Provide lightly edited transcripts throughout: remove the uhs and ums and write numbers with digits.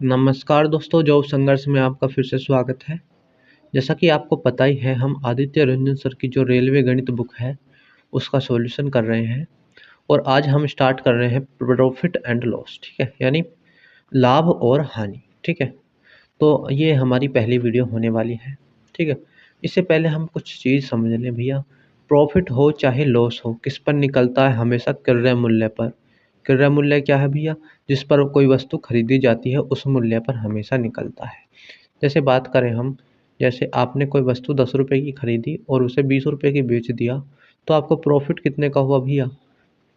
नमस्कार दोस्तों, जॉब संघर्ष में आपका फिर से स्वागत है। जैसा कि आपको पता ही है, हम आदित्य रंजन सर की जो रेलवे गणित बुक है, उसका सॉल्यूशन कर रहे हैं और आज हम स्टार्ट कर रहे हैं प्रॉफिट एंड लॉस, ठीक है? यानी लाभ और हानि, ठीक है? तो ये हमारी पहली वीडियो होने वाली है, ठीक है? इससे पहले हम कुछ चीज़ समझ लें भैया। प्रॉफिट हो चाहे लॉस हो, किस पर निकलता है? हमेशा क्रय मूल्य पर। क्रय मूल्य क्या है भैया? जिस पर कोई वस्तु खरीदी जाती है उस मूल्य पर हमेशा निकलता है। जैसे बात करें हम, जैसे आपने कोई वस्तु 10 रुपए की खरीदी और उसे 20 रुपए की बेच दिया, तो आपको प्रॉफिट कितने का हुआ भैया?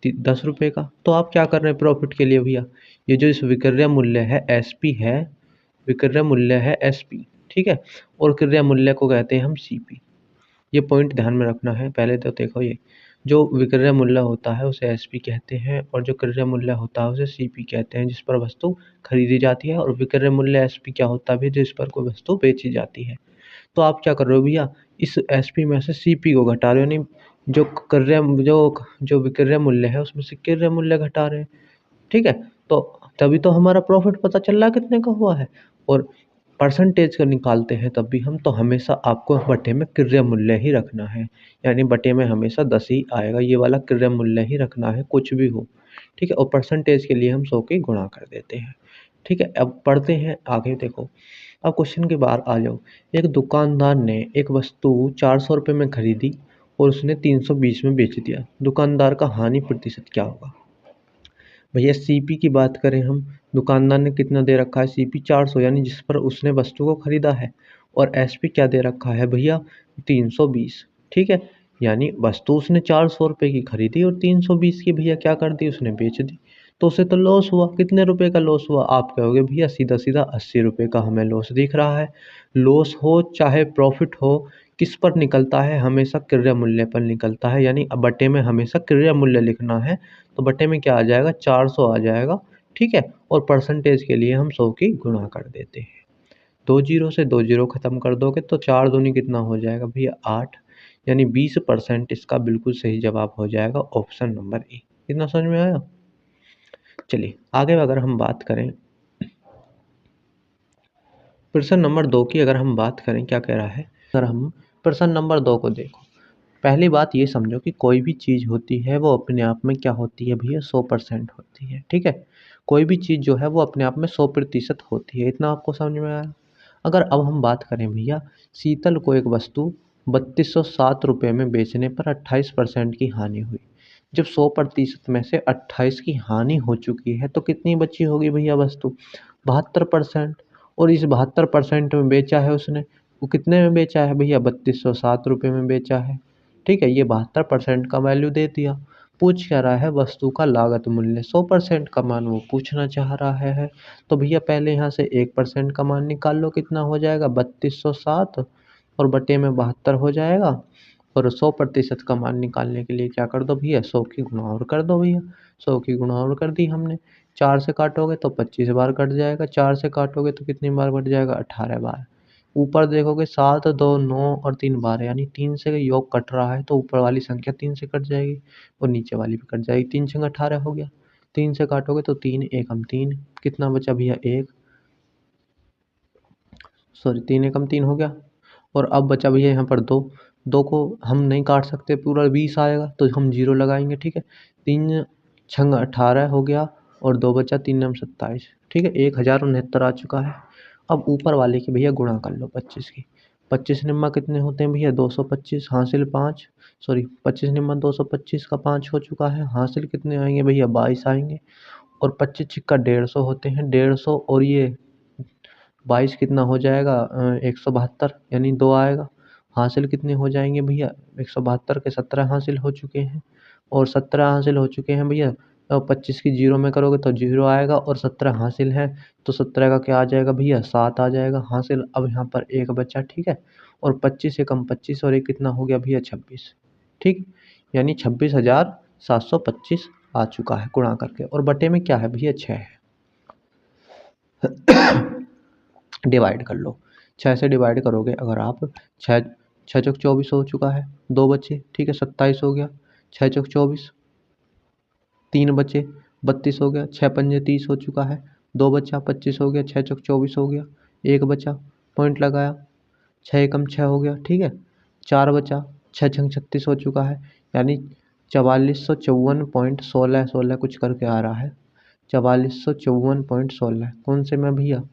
10 रुपए का। तो आप क्या कर रहे हैं प्रॉफिट के लिए भैया? ये जो इस विक्रय मूल्य है, एसपी है, विक्रय मूल्य है एसपी, ठीक है? और क्रय मूल्य को कहते हैं हम सीपी। ये पॉइंट ध्यान में रखना है। पहले तो देखो, ये जो विक्रय मूल्य होता है उसे एसपी कहते हैं और जो क्रय मूल्य होता है उसे सीपी कहते हैं, जिस पर वस्तु खरीदी जाती है। और विक्रय मूल्य एसपी क्या होता है, जिस पर कोई वस्तु बेची जाती है। तो आप क्या कर रहे हो भैया? इस एसपी में से सीपी को घटा रहे हो, नहीं जो क्रय जो जो विक्रय मूल्य है उसमें से क्रय मूल्य घटा रहे हैं, ठीक है? तो तभी तो हमारा प्रॉफिट पता चल रहा है कितने का हुआ है। और परसेंटेज का निकालते हैं तब भी हम, तो हमेशा आपको बटे में क्रय मूल्य ही रखना है। यानी बटे में हमेशा 10 ही आएगा, ये वाला क्रय मूल्य ही रखना है, कुछ भी हो, ठीक है? और परसेंटेज के लिए हम 100 की गुणा कर देते हैं, ठीक है? अब पढ़ते हैं आगे। देखो, अब क्वेश्चन के बाहर आ जाओ। एक दुकानदार ने एक वस्तु 400 रुपये में खरीदी और उसने 320 में बेच दिया। दुकानदार का हानि प्रतिशत क्या होगा? भैया सीपी की बात करें हम, दुकानदार ने कितना दे रखा है? सीपी 400, यानी जिस पर उसने वस्तु को खरीदा है। और एसपी क्या दे रखा है भैया? 320, ठीक है? यानी वस्तु उसने 400 रुपये की खरीदी और 320 की भैया क्या कर दी? उसने बेच दी। तो उसे तो लॉस हुआ। कितने रुपए का लॉस हुआ? आप कहोगे भैया सीधा सीधा 80 रुपये का हमें लॉस दिख रहा है। लॉस हो चाहे प्रॉफिट हो, किस पर निकलता है? हमेशा क्रय मूल्य पर निकलता है। यानी बटे में हमेशा क्रय मूल्य लिखना है। तो बटे में क्या आ जाएगा? 400 आ जाएगा, ठीक है? और परसेंटेज के लिए हम 100 की गुणा कर देते हैं। 2 जीरो से 2 जीरो खत्म कर दोगे तो 4 दूनी कितना हो जाएगा भैया? 8। यानी 20% इसका बिल्कुल सही जवाब हो जाएगा, ऑप्शन नंबर ए। कितना समझ में आया? चलिए आगे अगर हम बात करें, प्रश्न नंबर 2 की अगर हम बात करें, क्या कह रहा है? अगर हम प्रश्न नंबर 2 को देखो, पहली बात ये समझो कि कोई भी चीज़ होती है वो अपने आप में क्या होती है भैया? 100% होती है, ठीक है? कोई भी चीज़ जो है वो अपने आप में 100% होती है। इतना आपको समझ में आया? अगर अब हम बात करें भैया, शीतल को एक वस्तु 3207 रुपये में बेचने पर 28% की हानि हुई। जब 100% में से 28 की हानि हो चुकी है तो कितनी बची होगी भैया वस्तु? 72%। और इस 72% में बेचा है उसने, वो कितने में बेचा है भैया? 3207 रुपये में बेचा है, ठीक है? ये 72% का वैल्यू दे दिया। पूछ क्या रहा है? वस्तु का लागत मूल्य। 100% का मान वो पूछना चाह रहा है। तो भैया पहले यहाँ से 1% का मान निकाल लो, कितना हो जाएगा? 3207 और बटे में 72 हो जाएगा। और 100% का मान निकालने के लिए क्या कर दो भैया? 100 की गुणा और कर दो भैया। 100 की गुणा और कर दी हमने। 4 से काटोगे तो 25 बार कट जाएगा। 4 से काटोगे तो कितनी बार कट जाएगा? 18 बार। ऊपर देखोगे 7, 2, 9 और 3 12, यानी 3 से योग कट रहा है तो ऊपर वाली संख्या 3 से कट जाएगी और नीचे वाली भी कट जाएगी। 3 छंग 18 हो गया। 3 से काटोगे तो 3 एकम 3, कितना बचा भैया? 1, सॉरी 3 एकम 3 हो गया। और अब बचा भैया यहाँ पर 2। 2 को हम नहीं काट सकते, पूरा 20 आएगा तो हम जीरो लगाएंगे, ठीक है? 3 छंग 18 हो गया और 2 बचा, 3 नम 27, ठीक है? 1069 आ चुका है। अब ऊपर वाले की भैया गुणा कर लो 25 की। 25 निम्मा कितने होते हैं भैया? 225, हासिल 5, सॉरी 25 निम्मा 225 का 5 हो चुका है। हासिल कितने आएंगे भैया? 22 आएंगे। और 25 छिक्का 150 होते हैं, 150 और ये 22 कितना हो जाएगा? 172, यानी 2 आएगा। हासिल कितने हो जाएंगे भैया? 172 के 17 हासिल हो चुके हैं। और 17 हासिल हो चुके हैं भैया। 25 की जीरो में करोगे तो जीरो आएगा और 17 हासिल है तो 17 का क्या आ जाएगा भैया? 7 आ जाएगा हासिल। अब यहाँ पर एक बच्चा, ठीक है? और 25 से कम 25 और एक कितना हो गया भैया? 26, ठीक? यानी 26,725 आ चुका है गुणा करके। और बटे में क्या है भैया? 6 है। डिवाइड कर लो। 6 से डिवाइड करोगे अगर आप, 6 6 चौक 24 हो चुका है। 2 बचे, ठीक है? 27 हो गया। 6 चौक 24, 3 बचे, 32 हो गया। 6 पंजे 30 हो चुका है। 2 बचा 25 हो गया, 6 चौक 24 हो गया, 1 बचा पॉइंट लगाया, 6 एकम 6 हो गया, ठीक है। 4 बचा, 6 छंग 36 हो चुका है, यानी 4454.16 कुछ करके आ रहा है। 4454.16 कौन से में भैया,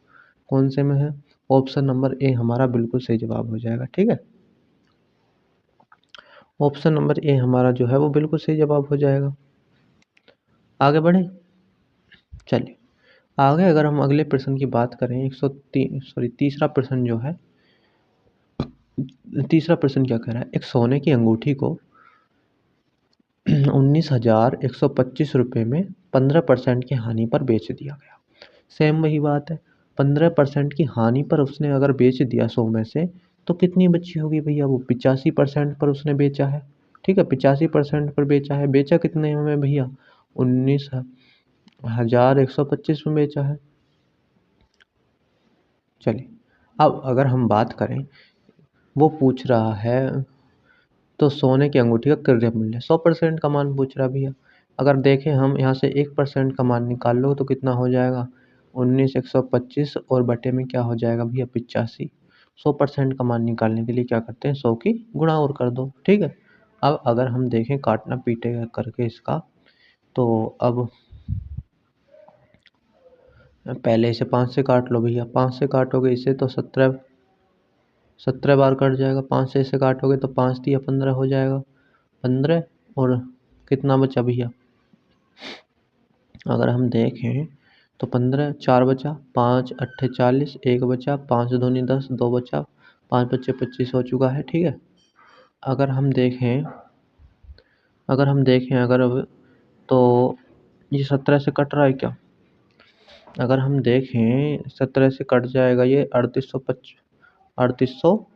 कौन से में है? ऑप्शन नंबर ए हमारा बिल्कुल सही जवाब हो जाएगा, ठीक है। ऑप्शन नंबर ए हमारा जो है वो बिल्कुल सही जवाब हो जाएगा। आगे बढ़े, चलिए आगे अगर हम अगले प्रश्न की बात करें, 103 सॉरी तीसरा प्रश्न जो है, तीसरा प्रश्न क्या कह रहा है? एक सोने की अंगूठी को 19,125 रुपये में 15% की हानि पर बेच दिया गया। सेम वही बात है, 15% की हानि पर उसने अगर बेच दिया 100 में से, तो कितनी बची होगी भैया? वो 85% पर उसने बेचा है, ठीक है। 85% पर बेचा है, बेचा कितने में भैया? 19,125 में बेचा है। चलिए अब अगर हम बात करें, वो पूछ रहा है तो सोने की अंगूठी का क्रय मूल्य 100% का मान पूछ रहा है भैया। अगर देखें हम यहाँ से 1% का मान निकाल लो तो कितना हो जाएगा? 19,125 और बटे में क्या हो जाएगा भैया? 85। 100% का मान निकालने के लिए क्या करते हैं? 100 की गुणा और कर दो, ठीक है। अब अगर हम देखें काटना पीटेगा करके इसका, तो अब पहले इसे 5 से काट लो भैया। 5 से काटोगे इसे तो 17 बार कट जाएगा। 5 से इसे काटोगे तो 5 दिया 15 हो जाएगा। 15 और कितना बचा भैया? अगर हम देखें तो 15, 4 बचा, 5 अट्ठे 40, 1 बचा, 5 दूनी 10, 2 बचा, 5 बच्चे 25 हो चुका है, ठीक है। अगर हम देखें अगर अब तो ये 17 से कट रहा है क्या? अगर हम देखें 17 से कट जाएगा ये 3800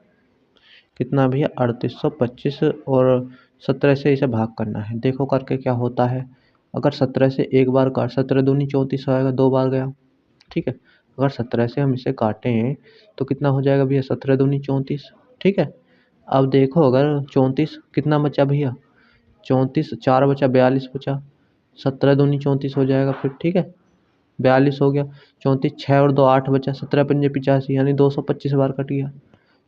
कितना भैया? 3825 और 17 से इसे भाग करना है। देखो करके क्या होता है, अगर 17 से एक बार काट, 17 दूनी 34 आएगा, 2 बार गया, ठीक है। अगर 17 से हम इसे काटें तो कितना हो जाएगा भैया? 17 दूनी 34, ठीक है। अब देखो अगर 34 कितना बचा भैया? 34 4 बचा, 42 बचा, 17 दूनी 34 हो जाएगा फिर, ठीक है। 42 हो गया, 34 6 और 2 8 बचा, 17 पंजे 85, यानी 225 बार कट गया।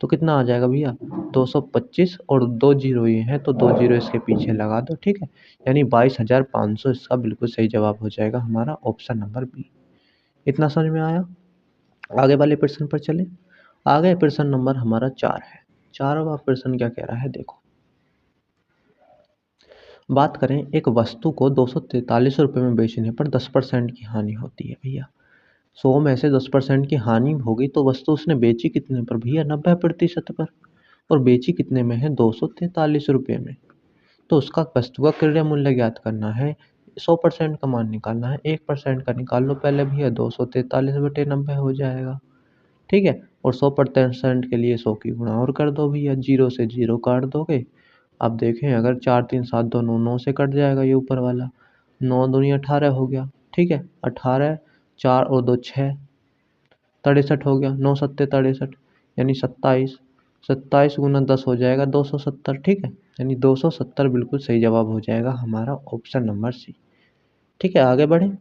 तो कितना आ जाएगा भैया? 225 और 2 जीरो ये हैं तो 2 जीरो इसके पीछे लगा दो, ठीक है। यानी 22,500 इसका बिल्कुल सही जवाब हो जाएगा हमारा ऑप्शन नंबर बी। इतना समझ में आया? आगे वाले प्रश्न पर चले। आगे प्रश्न नंबर हमारा 4 है। 4वां प्रश्न क्या कह रहा है, देखो। बात करें, एक वस्तु को 243 रुपये में बेचने पर 10% की हानि होती है भैया। 100 में से 10% की हानि होगी तो वस्तु उसने बेची कितने पर भैया? 90% पर। और बेची कितने में है? 243 रुपये में। तो उसका वस्तु का क्रय मूल्य ज्ञात करना है, 100% का मान निकालना है। 1% का निकाल लो पहले भैया, 243 बटे 90 हो जाएगा, ठीक है। और 100% के लिए 100 की गुणा और कर दो भैया, 0 से 0 काट दोगे। अब देखें अगर 4 3 7 2 9, 9 से कट जाएगा ये ऊपर वाला, 9 दूनी 18 हो गया, ठीक है। 18, 4 और 2 6, 63 हो गया, 9 सत्ते 63, यानी 27। 27 गुना 10 हो जाएगा 270, ठीक है। यानी 270 बिल्कुल सही जवाब हो जाएगा हमारा ऑप्शन नंबर सी, ठीक है। आगे बढ़े।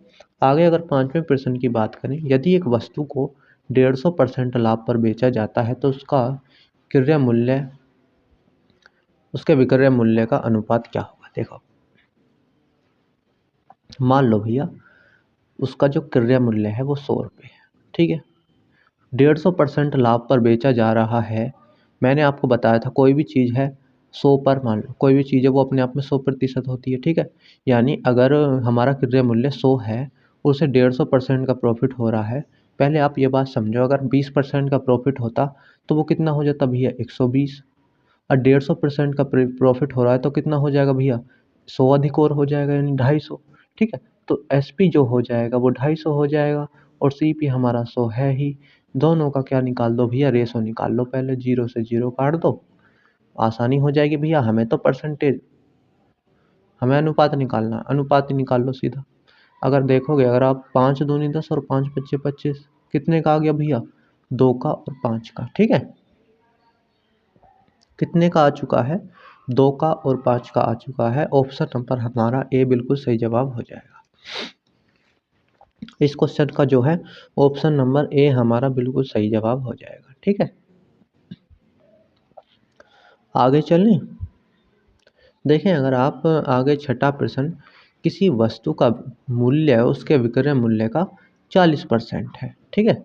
आगे अगर 5वें प्रश्न की बात करें, यदि एक वस्तु को 150% लाभ पर बेचा जाता है तो उसके विक्रय मूल्य का अनुपात क्या होगा? देखो मान लो भैया उसका जो क्रय मूल्य है वो 100 रुपये है, ठीक है। 150% लाभ पर बेचा जा रहा है। मैंने आपको बताया था कोई भी चीज़ है 100 पर, मान लो कोई भी चीज़ है वो अपने आप में 100% होती है, ठीक है। यानी अगर हमारा क्रय मूल्य 100 है और उसे 150% का प्रॉफिट हो रहा है, पहले आप ये बात समझो, अगर 20% का प्रॉफिट होता तो वो कितना हो जाता भैया? 120। और 150% का प्रॉफिट हो रहा है तो कितना हो जाएगा भैया? 100 अधिक और हो जाएगा, यानी 250, ठीक है। तो एसपी जो हो जाएगा वो 250 हो जाएगा और सीपी हमारा 100 है ही। दोनों का क्या निकाल दो भैया? रेशो निकाल लो पहले, 0 से 0 काट दो, आसानी हो जाएगी भैया। हमें अनुपात निकालना है, अनुपात ही निकाल लो सीधा। अगर देखोगे, अगर आप 5 दूनी 10 और 5 पच्चे 25, कितने का आ गया भैया? 2 का और 5 का, ठीक है। कितने का आ चुका है? 2 का और 5 का आ चुका है। ऑप्शन नंबर हमारा ए बिल्कुल सही जवाब हो जाएगा। इस क्वेश्चन का जो है ऑप्शन नंबर ए हमारा बिल्कुल सही जवाब हो जाएगा। ठीक है, आगे चलें। देखें, अगर आप आगे छठा प्रश्न, किसी वस्तु का मूल्य उसके विक्रय मूल्य का 40% है। ठीक है,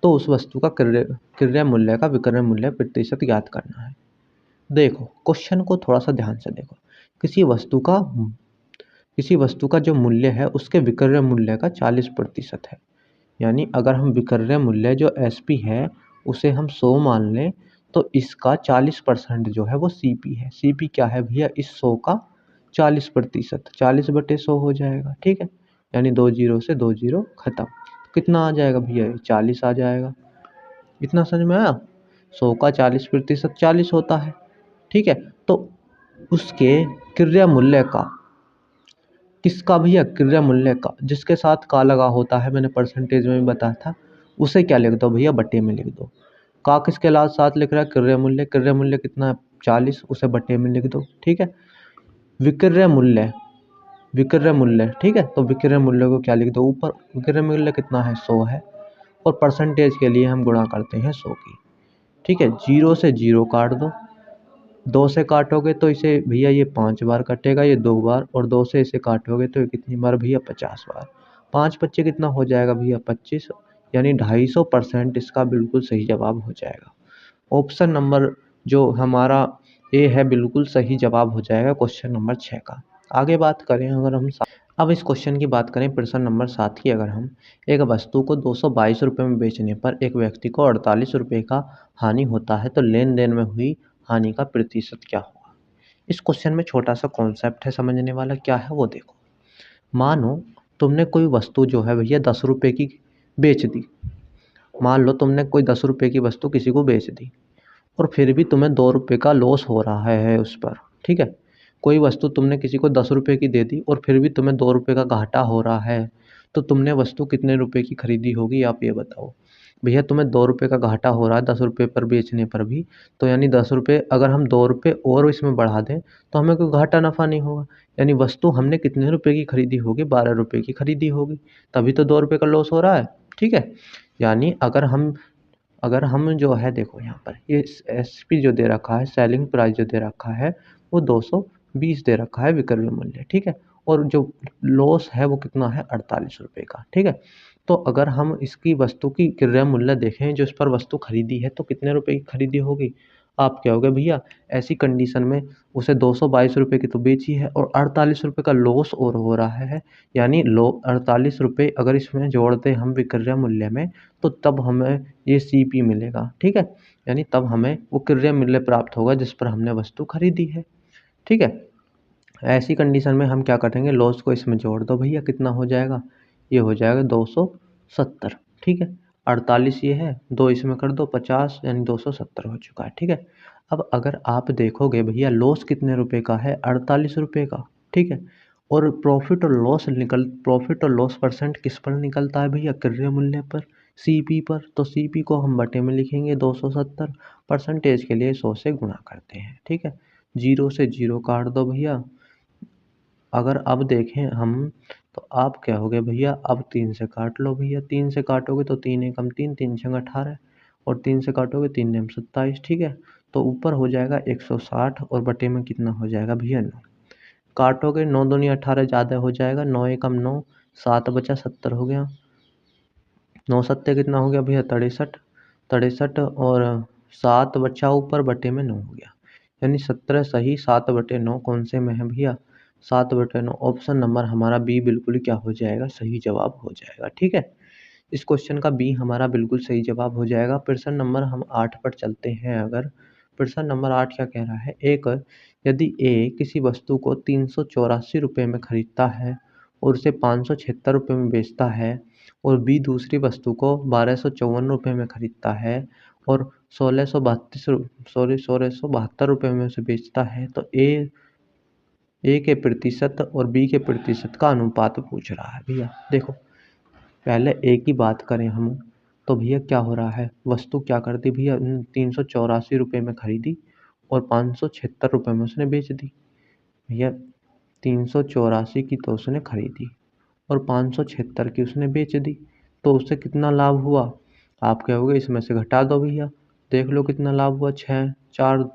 तो उस वस्तु का क्रय मूल्य का विक्रय मूल्य प्रतिशत ज्ञात करना है। देखो, क्वेश्चन को थोड़ा सा ध्यान से देखो। किसी वस्तु का जो मूल्य है उसके विक्रय मूल्य का 40% है। यानी अगर हम विक्रय मूल्य जो एसपी है उसे हम 100 मान लें, तो इसका 40% जो है वो सीपी है। सीपी क्या है भैया, इस 100 का 40%, 40/100 हो जाएगा। ठीक है, यानी 2 जीरो से 2 जीरो खत्म। कितना आ जाएगा भैया, 40 आ जाएगा। इतना समझ में आया। 100 का 40% 40 होता है। ठीक है, तो उसके क्रय मूल्य का, किसका भैया, क्रय मूल्य का, जिसके साथ का लगा होता है, मैंने परसेंटेज में भी बताया था, उसे क्या लिख दो भैया, बटे में लिख दो। का किसके साथ लिख रहा है, क्रय मूल्य। क्रय मूल्य कितना है, 40, उसे बटे में लिख दो। ठीक है, विक्रय मूल्य, विक्रय मूल्य, ठीक है, तो विक्रय मूल्य को क्या लिख दो ऊपर। विक्रय मूल्य कितना है, 100 है, और परसेंटेज के लिए हम गुणा करते हैं 100 की। ठीक है, 0 से 0 काट दो, 2 से काटोगे तो इसे भैया ये 5 बार कटेगा, ये 2 बार, और 2 से इसे काटोगे तो ये कितनी बार भैया, 50 बार। 5 पच्चे कितना हो जाएगा भैया, 25, यानी 250% इसका बिल्कुल सही जवाब हो जाएगा। ऑप्शन नंबर जो हमारा ए है बिल्कुल सही जवाब हो जाएगा क्वेश्चन नंबर 6 का। आगे बात करें, अगर हम अब इस क्वेश्चन की बात करें, प्रश्न नंबर 7 की, अगर हम एक वस्तु को 222 रुपये में बेचने पर एक व्यक्ति को 48 रुपये का हानि होता है, तो लेन देन में हुई हानि का प्रतिशत क्या होगा। इस क्वेश्चन में छोटा सा कॉन्सेप्ट है समझने वाला, क्या है वो देखो। मानो तुमने कोई वस्तु जो है भैया 10 रुपये की बेच दी। मान लो तुमने कोई 10 रुपये की वस्तु किसी को बेच दी, और फिर भी तुम्हें 2 रुपये का लॉस हो रहा है उस पर। ठीक है, कोई वस्तु तुमने किसी को 10 रुपये की दे दी और फिर भी तुम्हें 2 रुपये का घाटा हो रहा है, तो तुमने वस्तु कितने रुपए की खरीदी होगी, आप ये बताओ। भैया तुम्हें 2 रुपये का घाटा हो रहा है 10 रुपये पर बेचने पर भी, तो यानी 10 रुपये अगर हम 2 रुपये और इसमें बढ़ा दें तो हमें कोई घाटा नफ़ा नहीं होगा। यानी वस्तु हमने कितने रुपए की खरीदी होगी, 12 रुपये की खरीदी होगी, तभी तो 2 रुपये का लॉस हो रहा है। ठीक है, यानी अगर हम जो है, देखो यहाँ पर ये एसपी जो दे रखा है, सेलिंग प्राइस जो दे रखा है, वो 220 दे रखा है विक्रय मूल्य। ठीक है, और जो लॉस है वो कितना है, 48 रुपये का। ठीक है, तो अगर हम इसकी वस्तु की क्रय मूल्य देखें जो इस पर वस्तु खरीदी है, तो कितने रुपए की खरीदी होगी। आप क्या होगे भैया, ऐसी कंडीशन में उसे 222 रुपये की तो बेची है और 48 रुपये का लॉस और हो रहा है। यानी 48 रुपये अगर इसमें जोड़ दें हम विक्रय मूल्य में, तो तब हमें ये सीपी मिलेगा। ठीक है, यानी तब हमें वो क्रय मूल्य प्राप्त होगा जिस पर हमने वस्तु खरीदी है। ठीक है, ऐसी कंडीशन में हम क्या करेंगे, लॉस को इसमें जोड़ दो भैया, कितना हो जाएगा, ये हो जाएगा 270। ठीक है, 48 ये है, 2 इसमें कर दो, 50, यानी 270 हो चुका है। ठीक है, अब अगर आप देखोगे भैया लॉस कितने रुपए का है, 48 रुपये का। ठीक है, और प्रॉफिट और लॉस परसेंट किस पर निकलता है भैया, क्रय मूल्य पर, सीपी पर। तो सीपी को हम बटे में लिखेंगे 270, परसेंटेज के लिए 100 से गुणा करते हैं। ठीक है, 0 से 0 काट दो भैया। अगर अब देखें हम, तो आप क्या हो गए भैया, अब 3 से काट लो भैया। 3 से काटोगे तो 3 एकम 3, 3 छंग 18, और 3 से काटोगे 3 नेम 27। ठीक है, तो ऊपर हो जाएगा 160 और बटे में कितना हो जाएगा भैया, 9। काटोगे 9 दूनी 18 ज़्यादा हो जाएगा, 9 एकम 9, 7 बचा 70 हो गया, 9 सत्ते कितना हो गया भैया, 63, 63, और 7 बचा ऊपर, बटे में 9 हो गया, यानी 17 सही, 7/9 कौन से में है भैया, 7/9। ऑप्शन नंबर हमारा बी बिल्कुल क्या हो जाएगा, सही जवाब हो जाएगा। ठीक है, इस क्वेश्चन का बी हमारा बिल्कुल सही जवाब हो जाएगा। प्रश्न नंबर हम 8 पर चलते हैं। अगर प्रश्न नंबर 8 क्या कह रहा है, यदि ए किसी वस्तु को 384 रुपये में खरीदता है और उसे 576 रुपये में बेचता है, और बी दूसरी वस्तु को 1254 रुपये में खरीदता है और 1672 रुपये में उसे बेचता है, तो ए के प्रतिशत और बी के प्रतिशत का अनुपात पूछ रहा है। भैया देखो, पहले ए की बात करें हम, तो भैया क्या हो रहा है, वस्तु क्या करती भैया, 384 रुपये में खरीदी और 576 रुपये में उसने बेच दी। भैया 384 की तो उसने खरीदी और 576 की उसने बेच दी, तो उससे कितना लाभ हुआ? आप कहोगे इसमें से घटा दो भैया, देख लो कितना लाभ हुआ। 6, 4,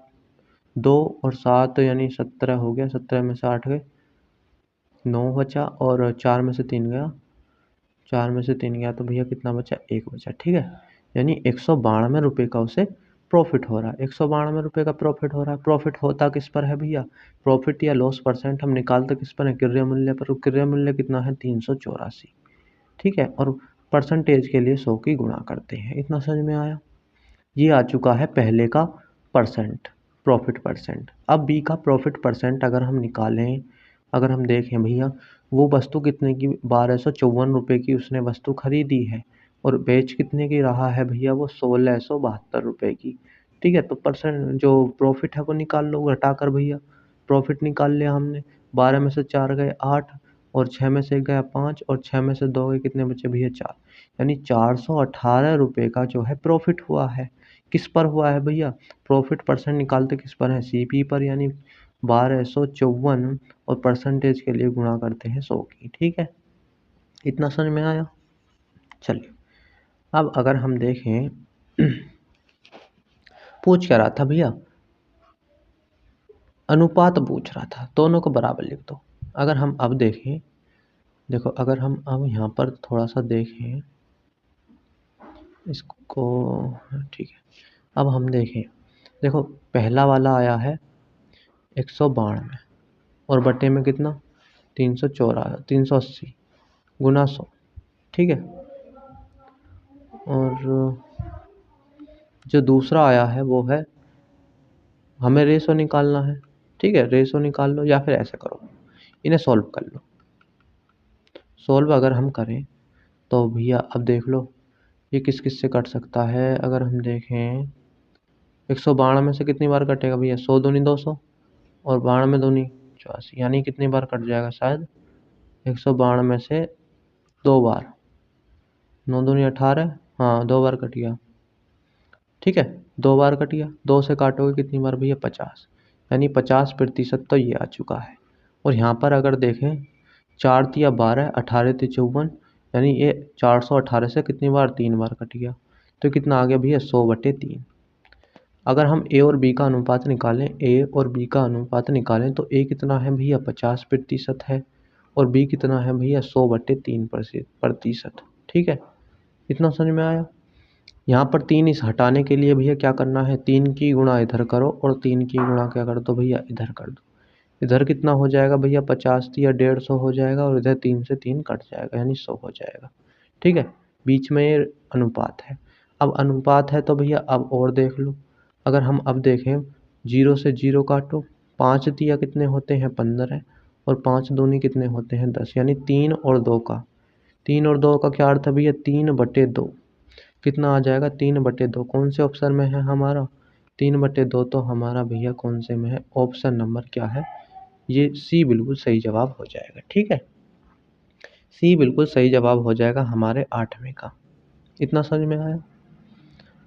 2 और 7 यानी 17 हो गया। 17 में से 8 गए, 9 बचा, और 4 में से 3 गया, 4 में से 3 गया तो भैया कितना बचा? 1 बचा। ठीक है, यानी 192 रुपये का उसे प्रॉफिट हो रहा है। 192 रुपये का प्रॉफिट हो रहा है। प्रॉफिट होता किस पर है भैया? प्रॉफिट या लॉस परसेंट हम निकालते किस पर है? क्रय मूल्य पर। क्रय मूल्य कितना है? 384। ठीक है, और परसेंटेज के लिए 100 की गुणा करते हैं। इतना समझ में आया? ये आ चुका है पहले का परसेंट, प्रॉफिट परसेंट। अब बी का प्रॉफिट परसेंट अगर हम निकालें, अगर हम देखें भैया, वो वस्तु कितने की? 1254 रुपये की उसने वस्तु खरीदी है, और बेच कितने की रहा है भैया? वो 1672 रुपये की। ठीक है, तो परसेंट जो प्रॉफिट है वो निकाल लो घटाकर भैया। प्रॉफिट निकाल लिया हमने, 12 में से 4 गए 8, और 6 में से 1 गया 5, और 6 में से 2 गए, कितने बचे भैया? 4। यानी 418 रुपये का जो है प्रॉफिट हुआ है। किस पर हुआ है भैया? प्रॉफिट परसेंट निकालते किस पर है? सीपी पर, यानी 1254, और परसेंटेज के लिए गुणा करते हैं 100 की। ठीक है, इतना समझ में आया? चलिए, अब अगर हम देखें पूछ क्या रहा था भैया? अनुपात पूछ रहा था, दोनों को बराबर लिख दो। अगर हम अब देखें, देखो अगर हम अब यहाँ पर थोड़ा सा देखें इसको, ठीक है, अब हम देखें, देखो पहला वाला आया है 192, और बटे में कितना? 380 गुना 100। ठीक है, और जो दूसरा आया है वो है, हमें रेशो निकालना है। ठीक है, रेशो निकाल लो, या फिर ऐसे करो, इन्हें सॉल्व कर लो। सॉल्व अगर हम करें तो भैया अब देख लो ये किस किस से कट सकता है। अगर हम देखें 192 में से कितनी बार कटेगा भैया? 100 दूनी 200, और 92 दूनी 84, यानी कितनी बार कट जाएगा? शायद 192 में से 2 बार, 9 दूनी 18, हाँ 2 बार कट गया। ठीक है, 2 बार कट गया। 2 से काटोगे कितनी बार भैया? 50, यानी 50% तो ये आ चुका है। और यहाँ पर अगर देखें 4 तिया 12, 18 तिया 54, यानी ये 418 से कितनी बार? 3 बार कट गया। तो कितना आ गया भैया? 100/3। अगर हम ए और बी का अनुपात निकालें, ए और बी का अनुपात निकालें तो ए कितना है भैया? 50% है, और बी कितना है भैया? 100/3%। ठीक है, इतना समझ में आया? यहाँ पर 3 इस हटाने के लिए भैया क्या करना है? 3 की गुणा इधर करो, और 3 की गुणा क्या कर दो भैया? इधर कर दो। इधर कितना हो जाएगा भैया? 50 या 150 हो जाएगा, और इधर 3 से 3 कट जाएगा, यानी 100 हो जाएगा। ठीक है, बीच में ये अनुपात है। अब अनुपात है तो भैया अब और देख लो। अगर हम अब देखें, 0 से 0 काटो, 5 तिया कितने होते हैं? 15, और 5 दूनी कितने होते हैं? 10, यानी 3 और 2 का, 3 और 2 का क्या अर्थ है भैया? 3/2। कितना आ जाएगा? 3/2। कौन से ऑप्शन में है हमारा? 3/2 तो हमारा भैया कौन से में है? ऑप्शन नंबर क्या है? ये सी बिल्कुल सही जवाब हो जाएगा। ठीक है, सी बिल्कुल सही जवाब हो जाएगा हमारे 8वें का। इतना समझ में आया?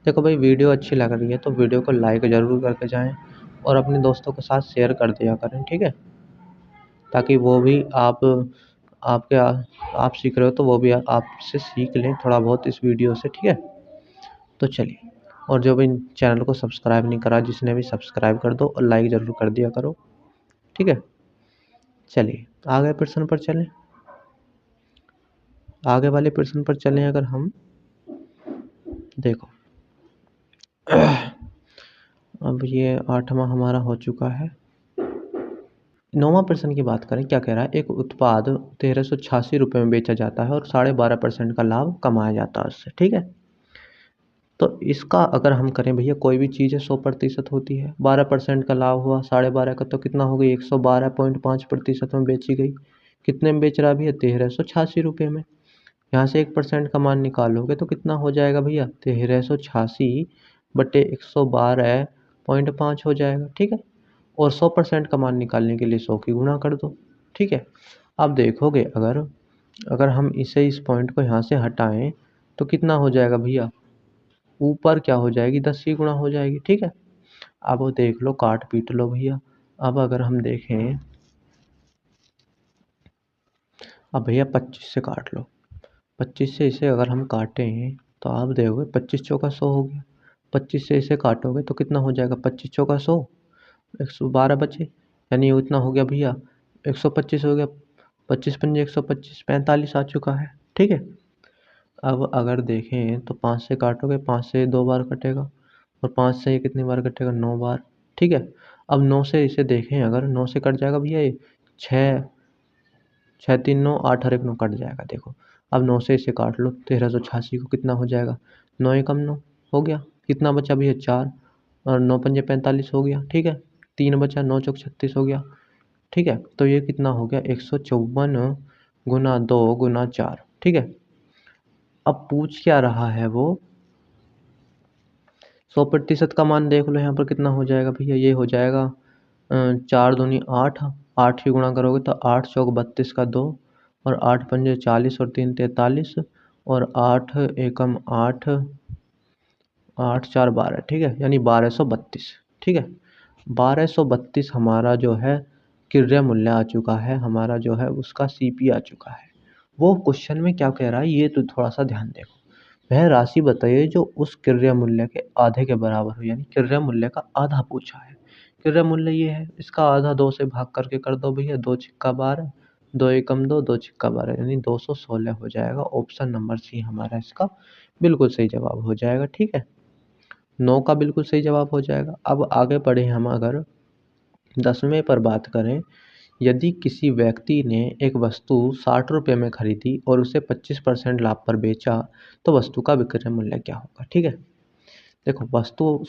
देखो भाई, वीडियो अच्छी लग रही है तो वीडियो को लाइक ज़रूर करके जाएं, और अपने दोस्तों के साथ शेयर कर दिया करें। ठीक है, ताकि वो भी आपके आप सीख रहे हो तो वो भी आपसे सीख लें थोड़ा बहुत इस वीडियो से। ठीक है, तो चलिए, और जो भी चैनल को सब्सक्राइब नहीं करा, जिसने भी सब्सक्राइब कर दो, और लाइक ज़रूर कर दिया करो। ठीक है, चलिए आगे प्रश्न पर चलें। आगे वाले प्रश्न पर चलें अगर हम, देखो अब ये 8वां हमारा हो चुका है। 9वां प्रश्न की बात करें, क्या कह रहा है? एक उत्पाद 1386 रुपये में बेचा जाता है और 12.5% का लाभ कमाया जाता है उससे। ठीक है, तो इसका अगर हम करें भैया, कोई भी चीज़ है 100% होती है, 12% का लाभ हुआ, 12.5 का तो कितना हो गई? 112.5% में बेची गई। कितने में बेच रहा है भैया? 1386 रुपये में। यहाँ से 1% का मान निकालोगे तो कितना हो जाएगा भैया? 1386/112.5 हो जाएगा। ठीक है, और 100% का मान निकालने के लिए 100 की गुणा कर दो। ठीक है, अब देखोगे अगर अगर हम इस पॉइंट को यहाँ से हटाएं तो कितना हो जाएगा भैया? ऊपर क्या हो जाएगी? 10 की गुणा हो जाएगी। ठीक है, अब वो देख लो, काट पीट लो भैया। अब अगर हम देखें, अब भैया 25 से काट लो। 25 से इसे अगर हम काटें तो आप देखोगे 25 चौका 100 हो गया। 25 से इसे काटोगे तो कितना हो जाएगा? 25 चौका 100, 112 बचे, यानी उतना हो गया भैया, 125 हो गया। 25 पंजे 125, 45 आ चुका है। ठीक है। अब अगर देखें तो 5 से काटोगे, 5 से 2 बार कटेगा और 5 से ये कितनी बार कटेगा? 9 बार। ठीक है। अब 9 से इसे देखें, अगर 9 से कट जाएगा भैया ये 6, 6 3 9, 8 और 1 9 कट जाएगा। देखो अब 9 से इसे काट लो, 1386 को कितना हो जाएगा? 9 एकम 9 हो गया। कितना बचा भैया? 4 और 9 पंजे 45 हो गया। ठीक है। 3 बचा, 9 चौक 36 हो गया। ठीक है। तो ये कितना हो गया? 154 गुना 2 गुना 4। ठीक है। अब पूछ क्या रहा है वो? 100% का मान देख लो यहाँ पर कितना हो जाएगा भैया? ये हो जाएगा 4 दूनी 8, 8 ही गुणा करोगे तो 8 चौक 32 का 2 और 8 पंजे 40 और 3 43 और 8 एकम 8, 8 4 12। ठीक है। यानी 1232। ठीक है। 1232 हमारा जो है क्रय मूल्य आ चुका है, हमारा जो है उसका सीपी आ चुका है। वो क्वेश्चन में क्या कह रहा है ये तो थोड़ा सा ध्यान देखो। वह राशि बताइए जो उस क्रय मूल्य के आधे के बराबर हो, यानी क्रय मूल्य का आधा पूछा है। क्रय मूल्य ये है, इसका आधा 2 से भाग करके कर दो भैया, 2 छिक्का 12, 2 एकम 2, 2 छिक्का 12, यानी 216 हो जाएगा। ऑप्शन नंबर सी हमारा इसका बिल्कुल सही जवाब हो जाएगा। ठीक है। 9 का बिल्कुल सही जवाब हो जाएगा। अब आगे बढ़े हम, अगर 10वें पर बात करें, यदि किसी व्यक्ति ने एक वस्तु 60 रुपये में खरीदी और उसे 25% लाभ पर बेचा तो वस्तु का विक्रय मूल्य क्या होगा? ठीक है। देखो वस्तु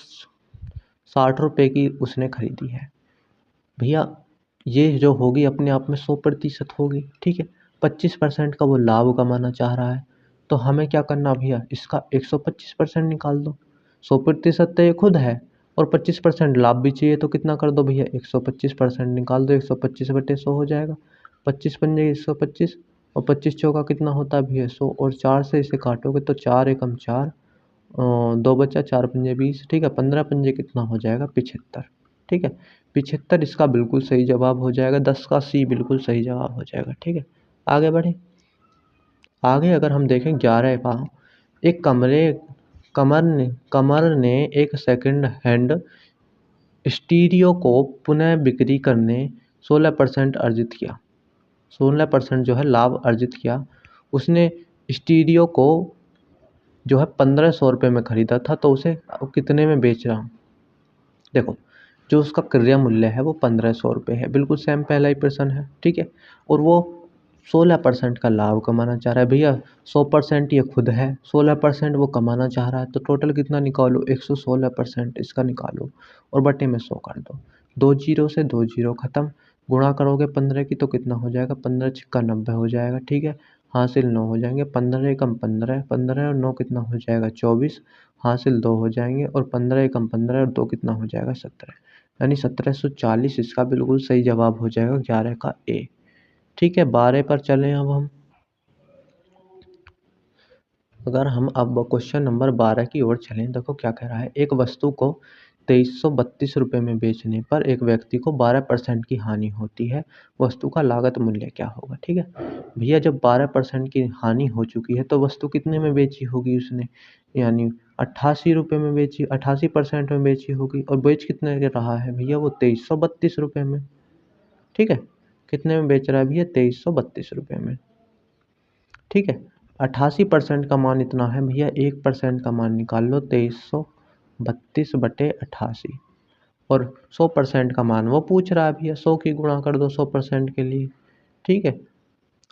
60 रुपये की उसने खरीदी है भैया, ये जो होगी अपने आप में 100% होगी। ठीक है। 25% का वो लाभ कमाना चाह रहा है, तो हमें क्या करना भैया? इसका 125% निकाल दो। 100% तो ये खुद है और 25% लाभ भी चाहिए, तो कितना कर दो भैया? 125% निकाल दो। 125/100 हो जाएगा। 25 पंजे 125 और 25 चौका कितना होता है भैया? 100 और 4 से इसे काटोगे तो 4 एकम 4, 2 बचा, 4 पंजे 20। ठीक है। 15 पंजे कितना हो जाएगा? 75। ठीक है। 75 इसका बिल्कुल सही जवाब हो जाएगा। 10 का सी बिल्कुल सही जवाब हो जाएगा। ठीक है। आगे बढ़े। आगे अगर हम देखें 11 का, एक कमर ने एक सेकंड हैंड स्टीरियो को पुनः बिक्री करने 16% अर्जित किया। 16% जो है लाभ अर्जित किया। उसने स्टीरियो को जो है 1500 रुपये में खरीदा था, तो उसे कितने में बेच रहा हूँ? देखो जो उसका क्रय मूल्य है वो 1500 रुपये है, बिल्कुल सेम पहला ही प्रश्न है। ठीक है। और वो 16% का लाभ कमाना चाह रहा है भैया। 100% ये खुद है, 16% वो कमाना चाह रहा है, तो टोटल कितना निकालो? 116% इसका निकालो और बटे में 100 कर दो। 2 जीरो से 2 जीरो खत्म, गुणा करोगे 15 की तो कितना हो जाएगा? 15 छिक्का 90 हो जाएगा। ठीक है। हासिल 9 हो जाएंगे, 15 एकम 15, 15 और 9 कितना हो जाएगा? 24, हासिल 2 हो जाएंगे और 15 एकम 15 और 2 कितना हो जाएगा? 17, यानी 1740 इसका बिल्कुल सही जवाब हो जाएगा 11 का ए। ठीक है। 12 पर चलें अब हम। अगर हम अब क्वेश्चन नंबर 12 की ओर चलें, देखो क्या कह रहा है। एक वस्तु को 2332 रुपये में बेचने पर एक व्यक्ति को 12% की हानि होती है, वस्तु का लागत मूल्य क्या होगा? ठीक है। भैया जब 12% की हानि हो चुकी है तो वस्तु कितने में बेची होगी उसने? यानी 88 रुपये में बेची, 88% में बेची होगी। और बेच कितने के रहा है भैया? वो 2332 रुपये में। ठीक है। कितने में बेच रहा है भैया? 2332 रुपये में। ठीक है। 88% का मान इतना है भैया, 1% का मान निकाल लो, 2332/88। और 100% का मान वो पूछ रहा है भैया, 100 की गुणा कर दो 100% के लिए। ठीक है।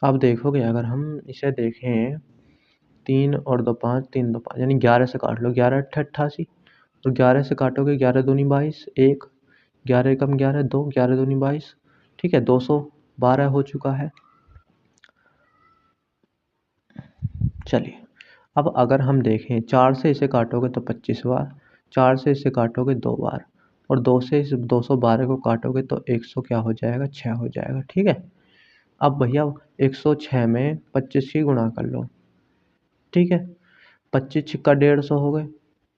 अब देखोगे अगर हम इसे देखें, 3 और 2 5, 3 2 5, यानी 11 से काट लो, 11 अट्ठे 88 और 11 से काटोगे 11 दूनी 22, 1, 11 एकम 11, 2, 11 दूनी 22। ठीक है। 212 हो चुका है। चलिए अब अगर हम देखें, 4 से इसे काटोगे तो 25 बार, 4 से इसे काटोगे 2 बार और 2 से इस 212 को काटोगे तो 100 क्या हो जाएगा? 6 हो जाएगा। ठीक है। अब भैया 106 में 25 की गुणा कर लो। ठीक है। 25 छिक्का 150 हो गए,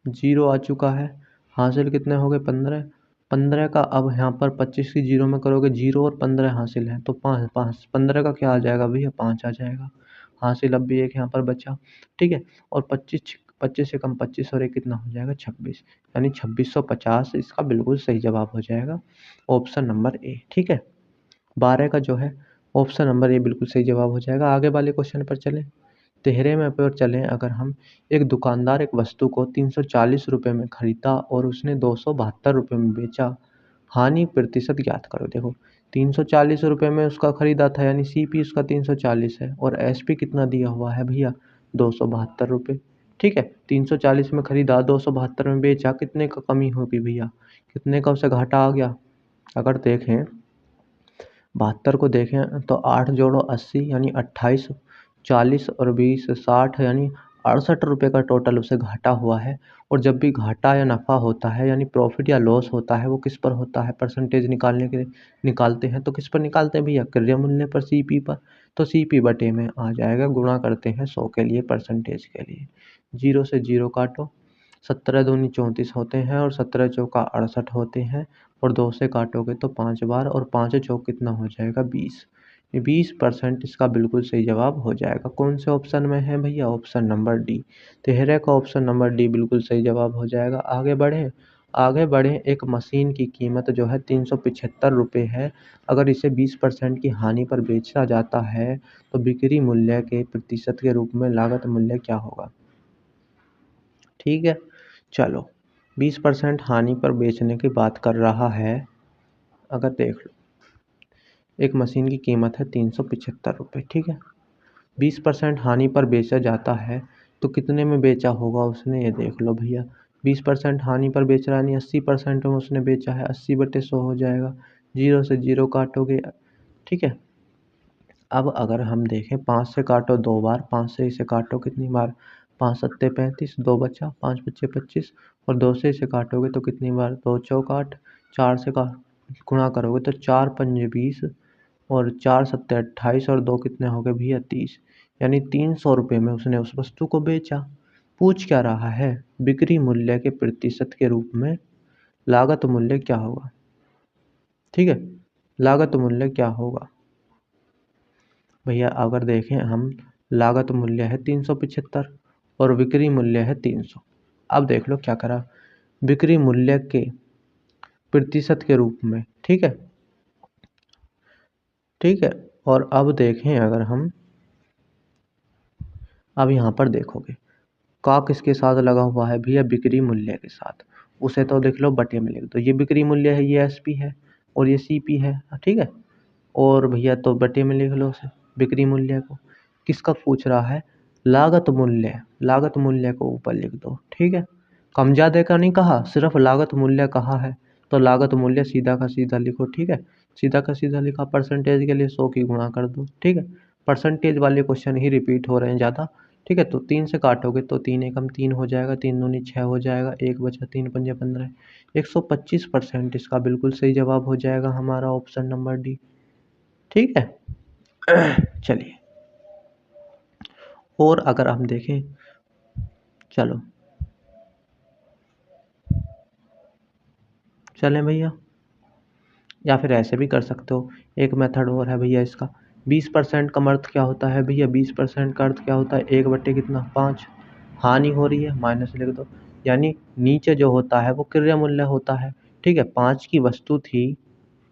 जीरो आ चुका है। हासिल कितने हो गए? 15। 15 का अब यहाँ पर 25 की जीरो में करोगे, 0 और 15 हासिल है तो 5 15 का क्या आ जाएगा भैया, 5 आ जाएगा हासिल। अब भी एक यहाँ पर बचा, ठीक है। और 25 से कम 25 और एक कितना हो जाएगा, 26, यानी 2650 इसका बिल्कुल सही जवाब हो जाएगा, ऑप्शन नंबर ए, ठीक है। 12 का जो है ऑप्शन नंबर ए बिल्कुल सही जवाब हो जाएगा। आगे वाले क्वेश्चन पर चलें। तिहरे में पर चलें अगर हम, एक दुकानदार एक वस्तु को 340 रुपये में खरीदा और उसने 272 रुपये में बेचा, हानि प्रतिशत ज्ञात करो। देखो 340 रुपये में उसका खरीदा था, यानी सीपी उसका 340 है और एसपी कितना दिया हुआ है भैया, 272 रुपये, ठीक है। 340 में खरीदा, 272 में बेचा, कितने का कमी होगी भैया, कितने का उसे घाटा आ गया। अगर देखें 72 को देखें तो 8 जोड़ो 80 यानी 28, 40 और 20 60 यानी 68 रुपये का टोटल उसे घाटा हुआ है। और जब भी घाटा या नफ़ा होता है यानी प्रॉफिट या लॉस होता है, वो किस पर होता है, परसेंटेज निकालने के लिए निकालते हैं तो किस पर निकालते हैं भैया, क्रय मूल्य पर, सीपी पर। तो सीपी बटे में आ जाएगा, गुणा करते हैं 100 के लिए, परसेंटेज के लिए। 0 से 0 काटो, 17 दूनी 34 होते हैं और 17 चौका 68 होते हैं, और 2 से काटोगे तो 5 बार, और 5 चौक कितना हो जाएगा, 20। 20% इसका बिल्कुल सही जवाब हो जाएगा। कौन से ऑप्शन में है भैया, ऑप्शन नंबर डी। तिहरे का ऑप्शन नंबर डी बिल्कुल सही जवाब हो जाएगा। आगे बढ़ें। एक मशीन की कीमत जो है 375 रुपये है। अगर इसे 20% की हानि पर बेचा जाता है तो बिक्री मूल्य के प्रतिशत के रूप में लागत मूल्य क्या होगा, ठीक है। चलो 20% हानि पर बेचने की बात कर रहा है। अगर देख लो, एक मशीन की कीमत है 375 रुपये, ठीक है। 20% हानि पर बेचा जाता है तो कितने में बेचा होगा उसने, ये देख लो भैया। 20% हानि पर बेच रहा है, यानी 80% में उसने बेचा है, 80/100 हो जाएगा। 0 से 0 काटोगे, ठीक है। अब अगर हम देखें 5 से काटो 2 बार, 5 से इसे काटो कितनी बार, 5 सत्ते 35, 2 बचा, 5 बचे 25, और 2 से इसे काटोगे तो कितनी बार, 2 चौक 8, 4 से का गुणा करोगे तो 4 पंजे 20, और 4 सत्ते 28, और 2 कितने हो गए भैया, 30, यानी 300 रुपये में उसने उस वस्तु को बेचा। पूछ क्या रहा है, बिक्री मूल्य के प्रतिशत के रूप में लागत मूल्य क्या होगा, ठीक है। लागत मूल्य क्या होगा भैया, अगर देखें हम, लागत मूल्य है 375 और बिक्री मूल्य है 300। अब देख लो क्या करा, बिक्री मूल्य के प्रतिशत के रूप में, ठीक है, ठीक है। और अब देखें अगर हम, अब यहाँ पर देखोगे का किसके साथ लगा हुआ है भैया, बिक्री मूल्य के साथ। उसे तो देख लो बटे में लिख दो, ये बिक्री मूल्य है, ये एसपी है और ये सीपी है, ठीक है। और भैया तो बटे में लिख लो उसे, बिक्री मूल्य को। किसका पूछ रहा है, लागत मूल्य, लागत मूल्य को ऊपर लिख दो, ठीक है। कम ज्यादा का नहीं कहा, सिर्फ लागत मूल्य कहा है, तो लागत मूल्य सीधा का सीधा लिखो, ठीक है। सीधा का सीधा लिखा, परसेंटेज के लिए 100 की गुणा कर दो, ठीक है। परसेंटेज वाले क्वेश्चन ही रिपीट हो रहे हैं ज़्यादा, ठीक है। तो 3 से काटोगे तो 3 एकम 3 हो जाएगा, 3 दूनी 6 हो जाएगा, 1 बचा, 3 पंजे 15, 125% इसका बिल्कुल सही जवाब हो जाएगा हमारा, ऑप्शन नंबर डी, ठीक है। चलिए, और अगर हम देखें, चलो चलें भैया, या फिर ऐसे भी कर सकते हो, एक मेथड और है भैया इसका। 20% का अर्थ क्या होता है भैया, 20% का अर्थ क्या होता है, 1/, कितना, 5। हानि हो रही है, माइनस लिख दो, यानी नीचे जो होता है वो क्रय मूल्य होता है, ठीक है। 5 की वस्तु थी,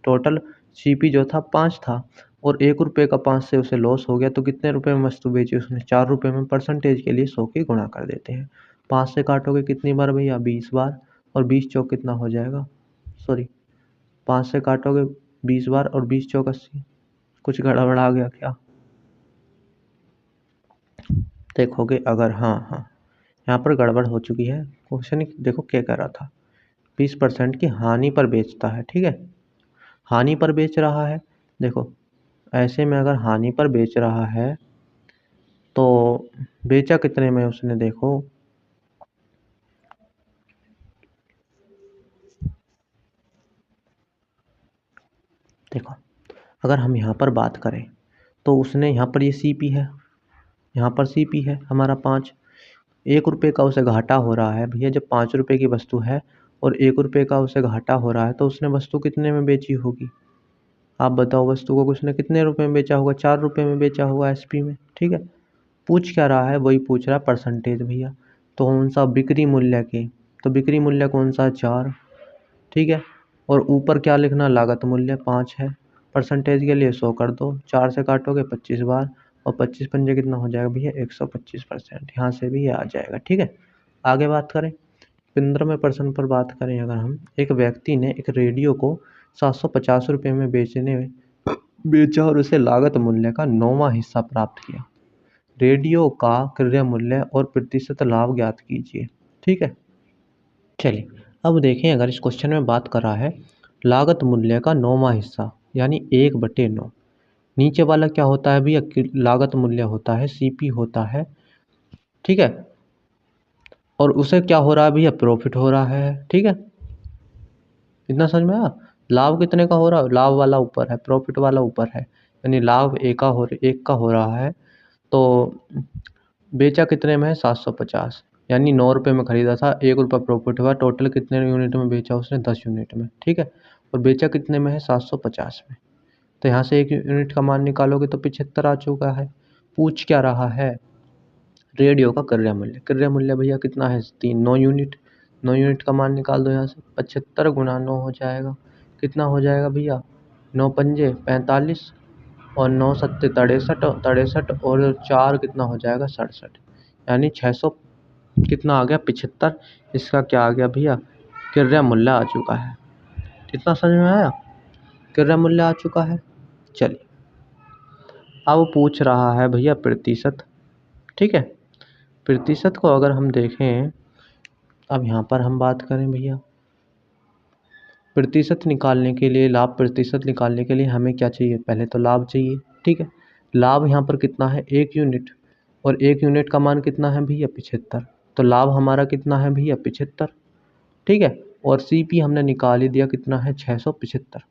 टोटल सीपी जो था 5 था, और 1 रुपये का 5 से उसे लॉस हो गया, तो कितने रुपए में वस्तु बेची उसने, 4 रुपये में। परसेंटेज के लिए 100 की गुणा कर देते हैं। 5 से काटोगे कितनी बार भैया, 20 बार, और 20 चौक कितना हो जाएगा, सॉरी 5 से काटोगे 20 बार, और 20 चौक 80। कुछ गड़बड़ आ गया क्या, देखोगे अगर, हाँ हाँ, यहाँ पर गड़बड़ हो चुकी है। क्वेश्चन देखो क्या कह रहा था, 20% की हानि पर बेचता है, ठीक है। हानि पर बेच रहा है, देखो ऐसे में अगर हानि पर बेच रहा है तो बेचा कितने में उसने, देखो देखो अगर हम यहाँ पर बात करें तो उसने यहाँ पर ये सीपी है, यहाँ पर सीपी है हमारा 5, 1 रुपये का उसे घाटा हो रहा है भैया। जब 5 रुपये की वस्तु है और 1 रुपये का उसे घाटा हो रहा है तो उसने वस्तु कितने में बेची होगी? आप बताओ, वस्तु को उसने कितने रुपए में बेचा होगा? 4 रुपये में बेचा होगा एसपी में, ठीक है। पूछ क्या रहा है? वही पूछ रहा है परसेंटेज भैया। तो कौन सा? बिक्री मूल्य के। तो बिक्री मूल्य कौन सा है? 4, ठीक है। और ऊपर क्या लिखना? लागत मूल्य 5 है। परसेंटेज के लिए 100 कर दो, 4 से काटोगे 25 बार, और 25 पंजे कितना हो जाएगा भैया? 125%। यहाँ से भी ये आ जाएगा, ठीक है। आगे बात करें 15वें प्रश्न पर बात करें अगर हम, एक व्यक्ति ने एक रेडियो को 750 रुपये में बेचा और उसे लागत मूल्य का 9वां हिस्सा प्राप्त किया। रेडियो का क्रय मूल्य और प्रतिशत लाभ ज्ञात कीजिए, ठीक है। चलिए अब देखें, अगर इस क्वेश्चन में बात कर रहा है लागत मूल्य का 9वां हिस्सा यानी 1/9। नीचे वाला क्या होता है भैया? लागत मूल्य होता है, सीपी होता है, ठीक है। और उसे क्या हो रहा है भैया? प्रॉफिट हो रहा है, ठीक है। इतना समझ में आया? लाभ कितने का हो रहा है? लाभ वाला ऊपर है, प्रॉफिट वाला ऊपर है। यानी लाभ एक का हो रहा है। तो बेचा कितने में है? 750, यानी 9 रुपये में खरीदा था, 1 रुपये प्रॉफिट हुआ। टोटल कितने यूनिट में बेचा उसने? 10 यूनिट में, ठीक है। और बेचा कितने में है? 750 में। तो यहाँ से 1 यूनिट का मान निकालोगे तो 75 आ चुका है। पूछ क्या रहा है? रेडियो का क्रय मूल्य। क्रय मूल्य भैया कितना है? 9 यूनिट। 9 यूनिट का मान निकाल दो यहाँ से। 75 गुना 9 हो जाएगा। कितना हो जाएगा भैया? 9 पंजे 45 और 9 सत्ते 63 और 4 कितना हो जाएगा? 67। यानी 600 कितना आ गया? 75। इसका क्या आ गया भैया? क्रय मूल्य आ चुका है। कितना समझ में आया? क्रय मूल्य आ चुका है। चलिए अब पूछ रहा है भैया प्रतिशत, ठीक है। प्रतिशत को अगर हम देखें, अब यहाँ पर हम बात करें भैया प्रतिशत निकालने के लिए, लाभ प्रतिशत निकालने के लिए हमें क्या चाहिए? पहले तो लाभ चाहिए, ठीक है। लाभ यहाँ पर कितना है? 1 यूनिट, और 1 यूनिट का मान कितना है भैया? 75। तो लाभ हमारा कितना है भैया? 75, ठीक है। और सीपी हमने निकाल ही दिया, कितना है? 675।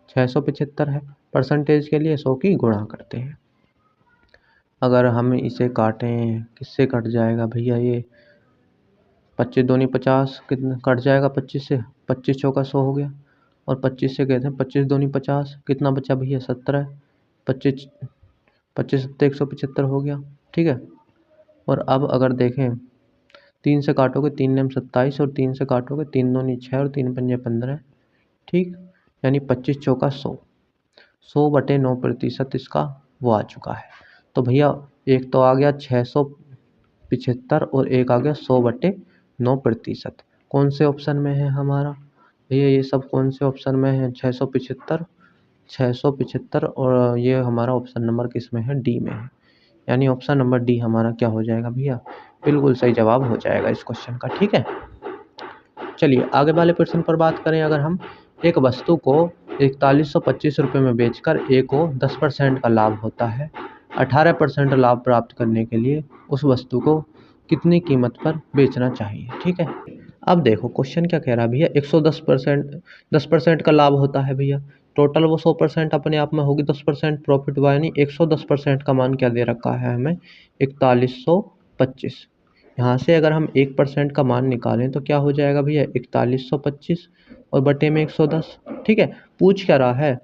675 है। परसेंटेज के लिए 100 की गुणा करते हैं। अगर हम इसे काटें, किससे कट जाएगा भैया? ये 25 दूनी 50, कितना कट जाएगा 25 से? 25 चौका 100 हो गया। और 25 से कहते हैं 25 दूनी 50, कितना बचा भैया? 17। 25 25 सत्ते 175 हो गया, ठीक है। और अब अगर देखें 3 से काटोगे 3 नेम 27, और 3 से काटोगे 3 दूनी 6 और 3 पंजे 15, ठीक। यानी 25 चौका 100, 100/9 प्रतिशत इसका वो आ चुका है। तो भैया एक तो आ गया 675 और एक आ गया 100/9 प्रतिशत। कौन से ऑप्शन में है हमारा भैया? ये सब कौन से ऑप्शन में है? 675 और ये हमारा ऑप्शन नंबर किस में है? डी में है। यानी ऑप्शन नंबर डी हमारा क्या हो जाएगा भैया? बिल्कुल सही जवाब हो जाएगा इस क्वेश्चन का, ठीक है। चलिए आगे वाले प्रश्न पर बात करें अगर हम, एक वस्तु को 4125 रुपये में बेचकर ए को 10% का लाभ होता है। 18% लाभ प्राप्त करने के लिए उस वस्तु को कितनी कीमत पर बेचना चाहिए, ठीक है। अब देखो क्वेश्चन क्या कह रहा है भैया? 110%, 10% का लाभ होता है भैया। टोटल वो 100% अपने आप में होगी, 10% प्रॉफिट हुआ, यानी 110% का मान क्या दे रखा है हमें? 4125। यहाँ से अगर हम 1% का मान निकालें तो क्या हो जाएगा भैया? 4125 और बटे में 110, ठीक है। पूछ क्या रहा है?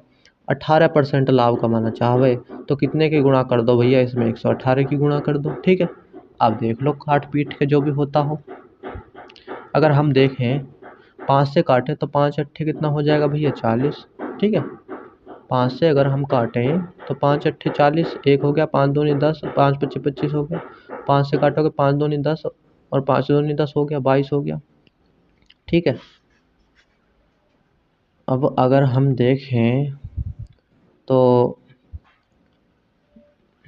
18% लाभ कमाना चाहे तो कितने की गुणा कर दो भैया? इसमें 118 की गुणा कर दो, ठीक है। अब देख लो काट पीट के जो भी होता हो। अगर हम देखें 5 से काटें तो 5 अट्ठे कितना हो जाएगा भैया? 40, ठीक है। 5 से अगर हम काटें तो 5 अट्ठे 40, एक हो गया, 5 दूनी 10, 5 पच्चीस 25 हो गया। 5 से काटोगे 5 दूनी 10 और 5 दूनी 10 हो गया, 22 हो गया, ठीक है। अब अगर हम देखें तो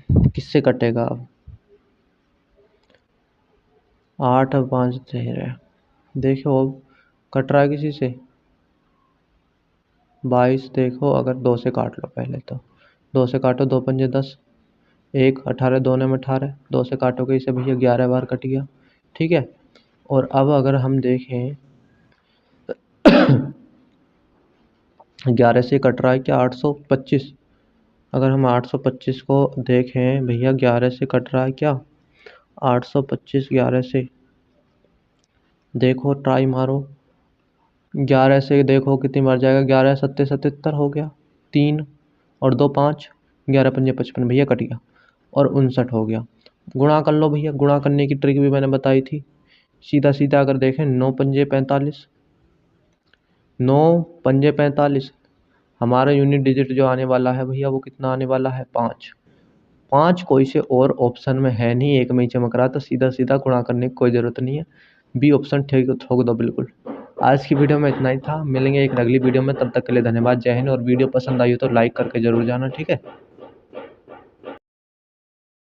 किससे कटेगा? अब 8 और 5 13, देखो अब कट रहा है किसी से? 22 देखो, अगर 2 से काट लो पहले तो 2 से काटो, 2 पंजे 10, 1 18 2 में 18, 2 से काटोगे इसे भैया 11 बार कट गया, ठीक है। और अब अगर हम देखें 11 से कट रहा है क्या? 825। अगर हम 825 को देखें भैया 11 से कट रहा है क्या? 825 11 से, देखो ट्राई मारो। 11 से देखो कितनी बार जाएगा, 11 सत्ते 77 हो गया, 3 और 2 5, 11 पंजे 55 भैया कट गया, और 59 हो गया। गुणा कर लो भैया, गुणा करने की ट्रिक भी मैंने बताई थी। सीधा सीधा अगर देखें 9 पंजे 45, 9 पंजे 45, हमारा यूनिट डिजिट जो आने वाला है भैया वो कितना आने वाला है, 5। 5 कोई से और ऑप्शन में है नहीं, एक में ही चमक रहा, तो सीधा सीधा गुणा करने की कोई ज़रूरत नहीं है, बी ऑप्शन ठीक ठोक दो बिल्कुल। आज की वीडियो में इतना ही था, मिलेंगे एक अगली वीडियो में, तब तक के लिए धन्यवाद, जय हिंद। और वीडियो पसंद आई हो तो लाइक करके ज़रूर जाना, ठीक है।